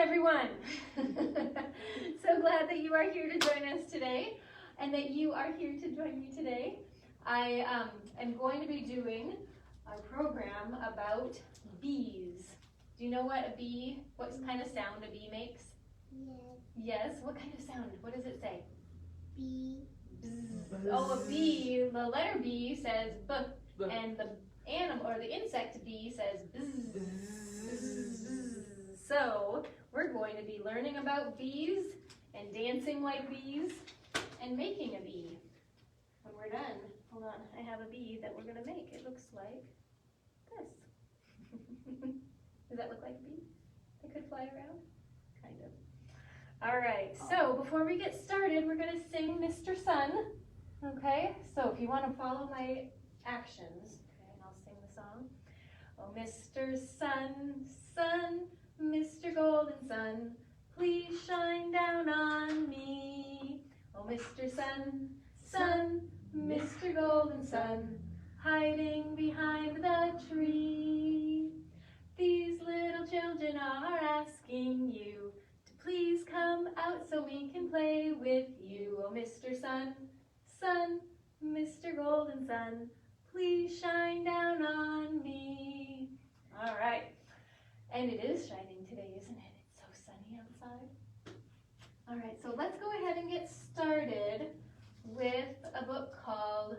everyone. So glad that you are here to join us today and that you are here to join me today. I am going to be doing a program about bees. Do you know what kind of sound a bee makes? Yes. Yes, what kind of sound? What does it say? Bee. Bzz. Oh, a bee, the letter B says B, and the animal or the insect bee says bzz. Bzz. So we're going to be learning about bees and dancing like bees and making a bee. When we're done, hold on, I have a bee that we're going to make. It looks like this. Does that look like a bee? It could fly around? Kind of. All right, so before we get started, we're going to sing Mr. Sun. Okay, so if you want to follow my actions, okay, and I'll sing the song. Oh, Mr. Sun, Sun, Mr. Golden Sun, please shine down on me. Oh, Mr. Sun, Sun, Mr. Golden Sun, hiding behind the tree. These little children are asking you to please come out so we can play with you. Oh, Mr. Sun, Sun, Mr. Golden Sun, please shine down on me. All right. And it is shining today, isn't it? It's so sunny outside. All right, so let's go ahead and get started with a book called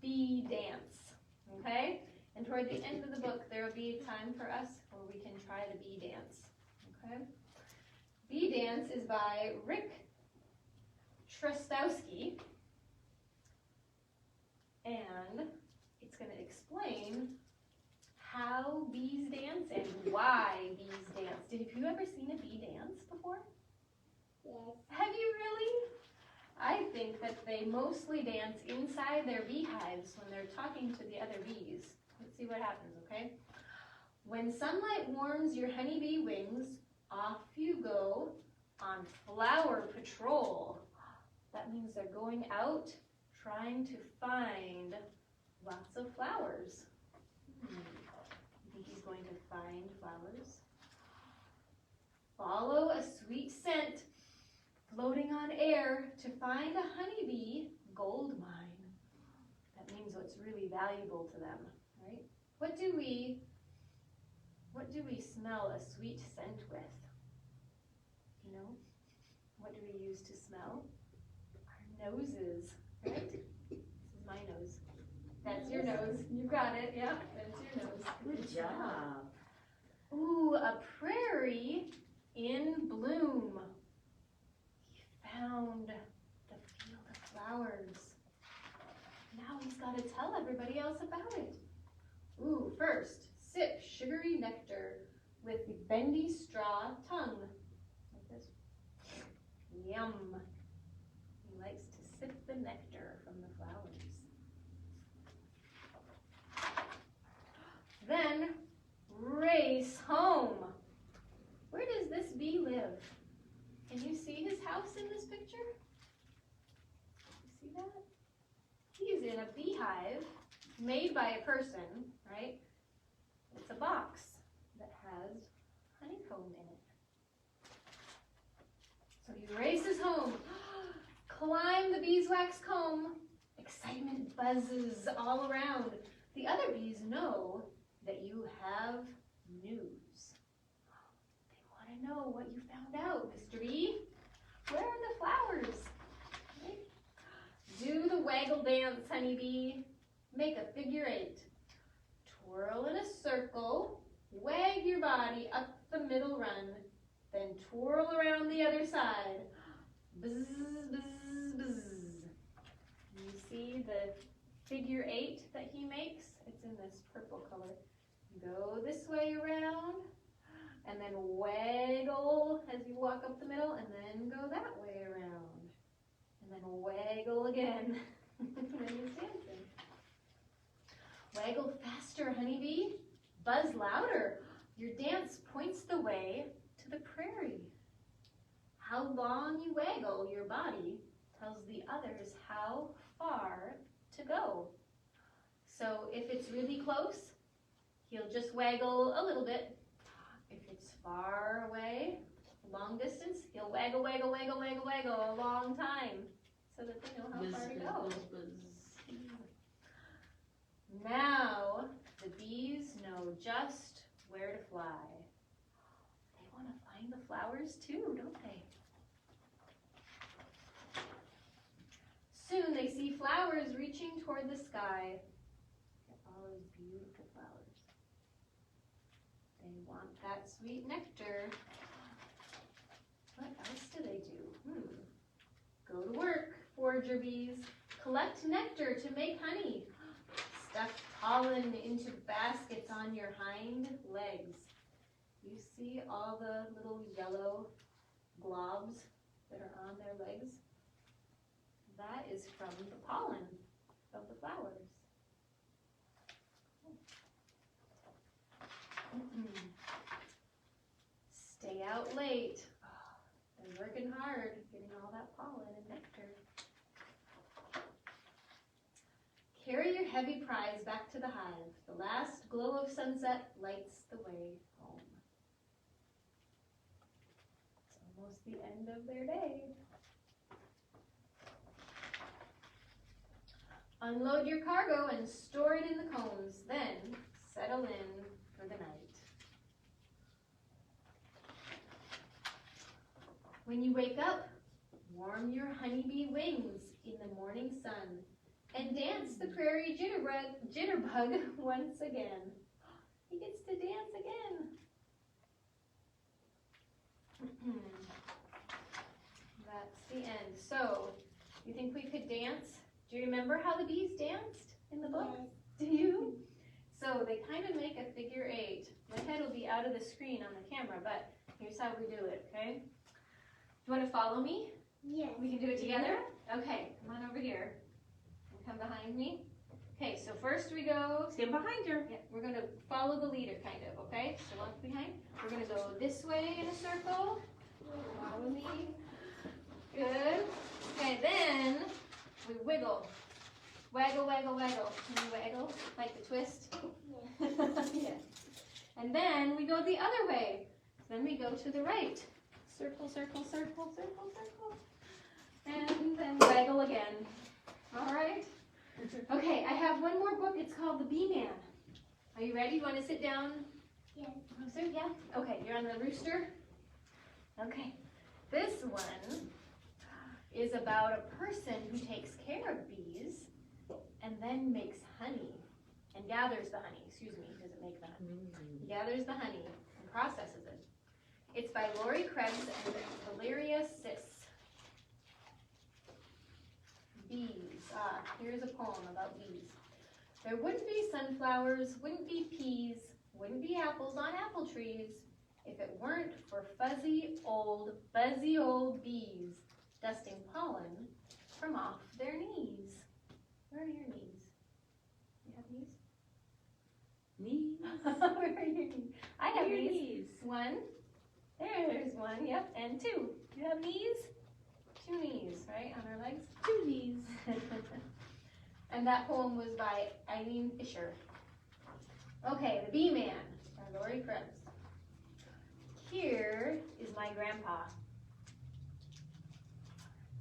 Bee Dance, okay? And toward the end of the book, there will be time for us where we can try the bee dance, okay? Bee Dance is by Rick Trustowski, and it's going to explain how bees dance and why bees dance. Have you ever seen a bee dance before? Yes. Have you really? I think that they mostly dance inside their beehives when they're talking to the other bees. Let's see what happens, okay? When sunlight warms your honeybee wings, off you go on flower patrol. That means they're going out trying to find lots of flowers. You think he's going to find flowers? Follow a sweet scent floating on air to find a honeybee gold mine. That means what's really valuable to them, right? What do we smell a sweet scent with? You know? What do we use to smell? Our noses, right? This is my nose. That's your nose. You got it. Yeah, that's your nose. Good job. Ooh, a prairie in bloom. He found the field of flowers. Now he's got to tell everybody else about it. Ooh, first, sip sugary nectar with the bendy straw tongue. Like this. Yum. He likes to sip the nectar from the flowers. Then race home. Where does this bee live? Can you see his house in this picture? You see that? He's in a beehive made by a person, right? It's a box that has honeycomb in it. So he races home. Climb the beeswax comb. Excitement buzzes all around. The other bees know that you have news. They want to know what you found out, Mr. Bee. Where are the flowers? Right? Do the waggle dance, honeybee. Make a figure 8. Twirl in a circle. Wag your body up the middle run. Then twirl around the other side. Bzz, bzz, bzz. You see the figure 8 that he makes? It's in this purple color. Go this way around, and then waggle as you walk up the middle, and then go that way around. And then waggle again. Then he's dancing. Waggle faster, honeybee. Buzz louder. Your dance points the way to the prairie. How long you waggle your body tells the others how far to go. So if it's really close, he'll just waggle a little bit. If it's far away, long distance, he'll waggle, waggle, waggle, waggle, waggle a long time so that they know how far to go. Now, the bees know just where to fly. They want to find the flowers too, don't they? Soon they see flowers reaching toward the sky. Look at all those beautiful flowers. They want that sweet nectar. What else do they do? Go to work, forager bees. Collect nectar to make honey. Stuff pollen into baskets on your hind legs. You see all the little yellow globs that are on their legs? That is from the pollen of the flowers. Stay out late. They're working hard, getting all that pollen and nectar. Carry your heavy prize back to the hive. The last glow of sunset lights the way home. It's almost the end of their day. Unload your cargo and store it in the combs. Then settle in for the night. When you wake up, warm your honeybee wings in the morning sun and dance the prairie jitterbug once again. He gets to dance again. That's the end. So, you think we could dance? Do you remember how the bees danced in the book? Yes. Do you? So they kind of make a figure 8. My head will be out of the screen on the camera, but here's how we do it, okay? Do you want to follow me? Yes. We can do it together? Okay, come on over here. Come behind me. Okay, so first we go... Stand behind her. Yeah, we're going to follow the leader, kind of, okay? So walk behind. We're going to go this way in a circle. Follow me. Good. Okay, then we wiggle. Waggle, waggle, waggle. Can you waggle? Like the twist? Yes. Yeah. And then we go the other way. Then we go to the right. Circle, circle, circle, circle, circle. And then waggle again. All right? Okay, I have one more book. It's called The Bee Man. Are you ready? You want to sit down? Yes. Closer? Yeah? Okay, you're on the rooster? Okay. This one is about a person who takes care of bees and then makes honey and gathers the honey. Excuse me, he doesn't make the honey. He gathers the honey and processes it. It's by Lori Krebs and Valeria Sis. Bees. Here's a poem about bees. There wouldn't be sunflowers, wouldn't be peas, wouldn't be apples on apple trees if it weren't for fuzzy, old, buzzy old bees dusting pollen from off their knees. Where are your knees? You have knees? Knees. Where are your knees? I have Your knees. knees. One. There's one, yep, and 2. You have knees? 2 knees, right, on our legs? 2 knees. And that poem was by Eileen Fisher. Okay, The Bee Man by Lori Krebs. Here is my grandpa,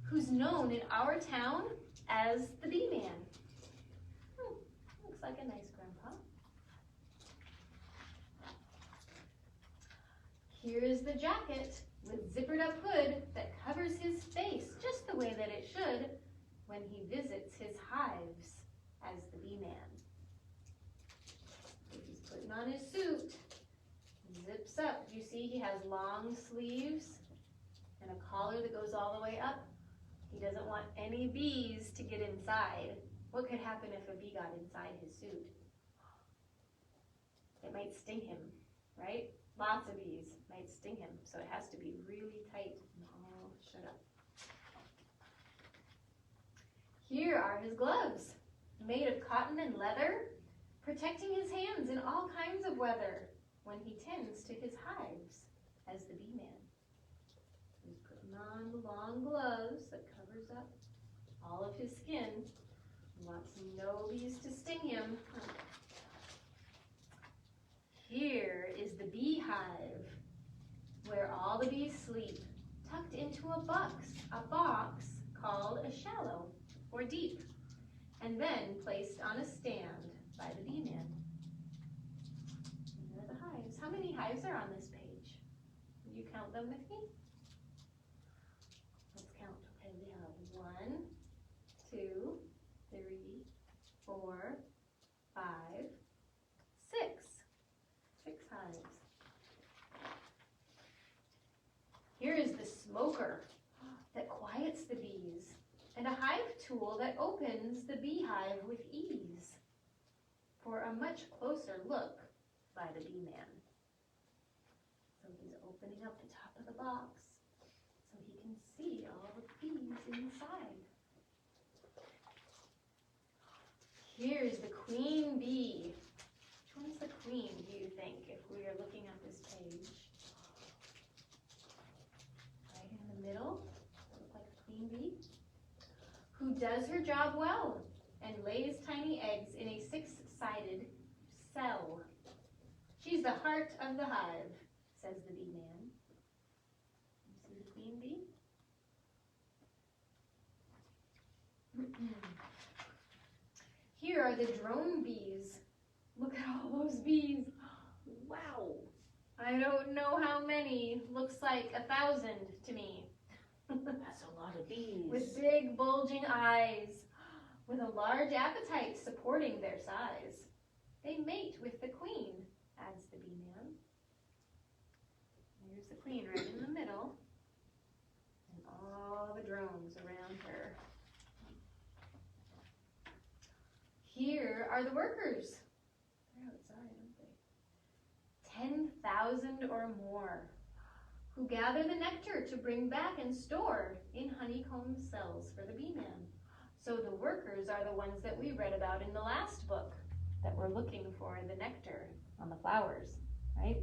who's known in our town as the Bee Man. Looks like a nice grandpa. Here's the jacket with zippered up hood that covers his face just the way that it should when he visits his hives as the Bee Man. He's putting on his suit, zips up. You see he has long sleeves and a collar that goes all the way up. He doesn't want any bees to get inside. What could happen if a bee got inside his suit? It might sting him, right? Lots of bees might sting him, so it has to be really tight and all shut up. Here are his gloves, made of cotton and leather, protecting his hands in all kinds of weather when he tends to his hives as the Bee Man. He's putting on the long gloves that covers up all of his skin. He wants no bees to sting him. Here is the beehive, where all the bees sleep. a box called a shallow or deep, and then placed on a stand by the bee man. And there are the hives. How many hives are on this page? Will you count them with me? Let's count. Okay, we have 1, 2, 3, 4, 5, 6. 6 hives. Here is the smoker that quiets the bees, and a hive tool that opens the beehive with ease. For a much closer look by the bee man. So he's opening up the top of the box so he can see all the bees inside. Here's the queen bee. Which one's the queen, do you think, if we are looking at this page? Right in the middle, look like a queen bee, who does her job well and lays tiny eggs in a 6-sided cell. She's the heart of the hive, says the bee man. You see the queen bee? Here are the drone bees. Look at all those bees. Wow. I don't know how many. Looks like 1,000 to me. That's a lot of bees. With big bulging eyes, with a large appetite supporting their size. They mate with the queen, adds the bee man. Here's the queen right in the middle, and all the drones around her. Here are the workers. They're outside, aren't they? 10,000 or more, who gather the nectar to bring back and store in honeycomb cells for the bee man. So the workers are the ones that we read about in the last book, that were looking for the nectar on the flowers, right?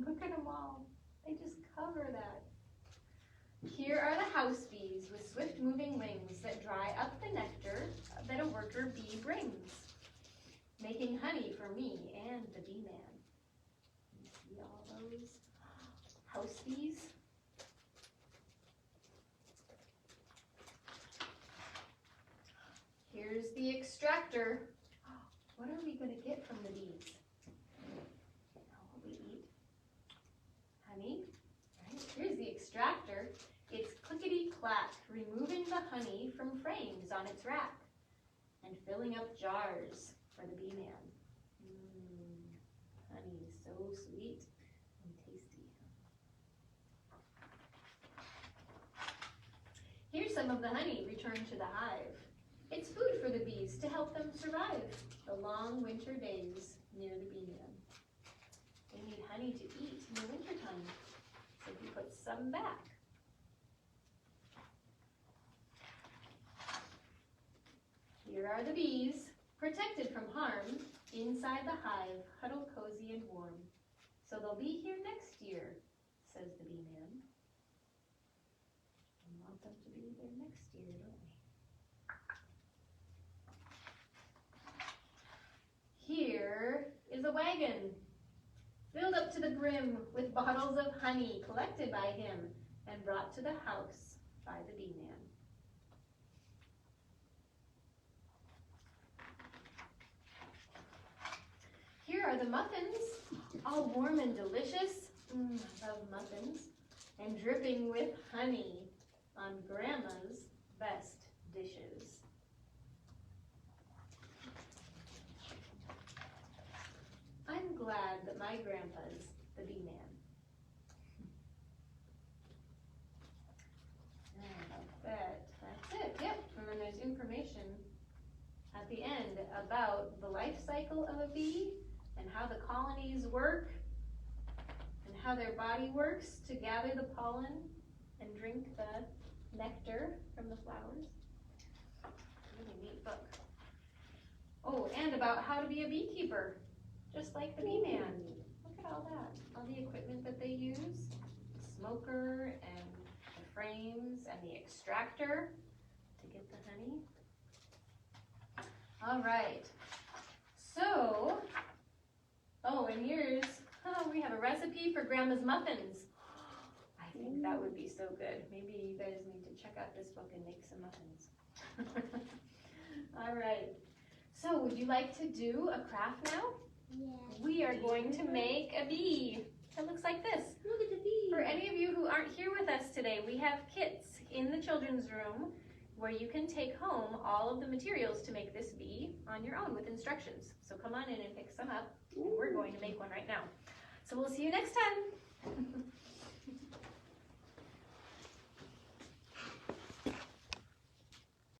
Look at them all. They just cover that. Here are the house bees with swift-moving wings that dry up the nectar that a worker bee brings, making honey for me and the bee man. You see all those house bees? Here's the extractor. What are we going to get from the bees? You know what we eat? Honey, right? Here's the extractor. It's clickety-clack, removing the honey from frames on its rack and filling up jars for the bee man. Honey is so sweet and tasty. Here's some of the honey returned to the hive. It's food for the bees to help them survive the long winter days near the bee man. They need honey to eat in the wintertime, so he puts some back. Here are the bees, protected from harm, inside the hive, huddled cozy and warm. So they'll be here next year, says the bee man. We want them to be there next year, don't we? Here is a wagon, filled up to the brim with bottles of honey collected by him and brought to the house by the bee man. Here are the muffins, all warm and delicious. I love muffins. And dripping with honey on Grandma's best dishes. I'm glad that my grandpa's the bee man. I bet that's it. Yep, and then there's information at the end about the life cycle of a bee and how the colonies work and how their body works to gather the pollen and drink the nectar from the flowers. Really neat book. Oh, and about how to be a beekeeper, just like the bee man. Look at all that, all the equipment that they use, the smoker and the frames and the extractor to get the honey. All right, so, oh, and here's, we have a recipe recipe for Grandma's muffins. I think that would be so good. Maybe you guys need to check out this book and make some muffins. All right. So would you like to do a craft now? Yes. We are going to make a bee. It looks like this. Look at the bee. For any of you who aren't here with us today, we have kits in the children's room where you can take home all of the materials to make this bee on your own with instructions. So come on in and pick some up. And we're going to make one right now. So we'll see you next time.